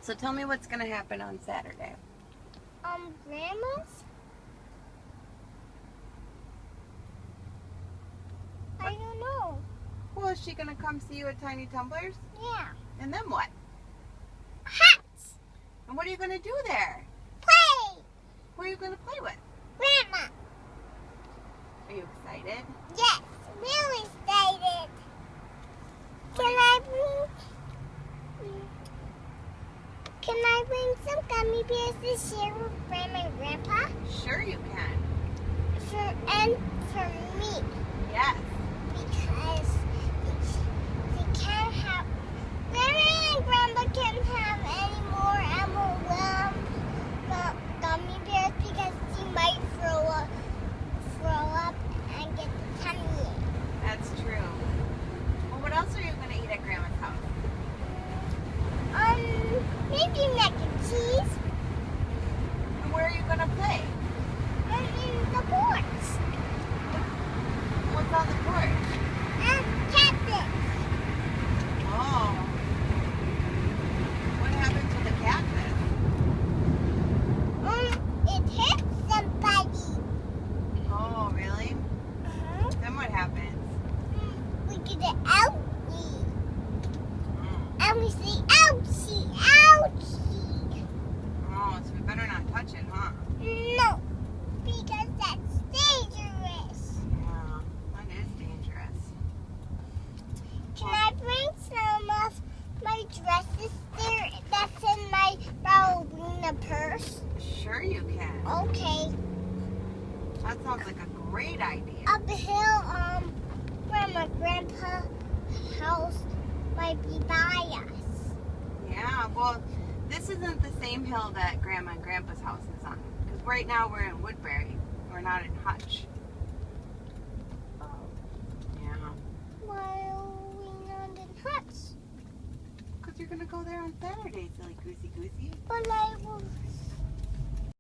So tell me what's going to happen on Saturday. Grandma's? I don't know. Well, is she going to come see you at Tiny Tumblers? Yeah. And then what? Hats! And what are you going to do there? Play! Who are you going to play with? Grandma! Are you excited? Yes, really excited. Can I bring some gummy bears to share with Grandma and Grandpa? Sure you can. And for me, Yes. because they can't have. Grandma and Grandpa can't have any more gummy bears because she might throw up and get the tummy ache. That's true. Well, what else are you going to eat at Grandma's house? Maybe mac and cheese. And where are you going to play? In the porch. What's on the porch? Cactus. Oh. What happened to the cactus? It hit somebody. Oh, really? Then what happens? We get it ouchie. And we say ouchie, ouchie. Oh, so we better not touch it, huh? No, because that's dangerous. Yeah, that is dangerous. Can I bring some of my dresses there? That's in my ballerina purse. Sure you can. Okay. That sounds like a great idea. Up a hill, where my grandpa's house might be by us. Yeah, well, this isn't the same hill that Grandma and Grandpa's house is on. Because right now we're in Woodbury. We're not in Hutch. Oh. Yeah. Why are we not in huts? Because you're going to go there on Saturday, silly goosey goosey. But I will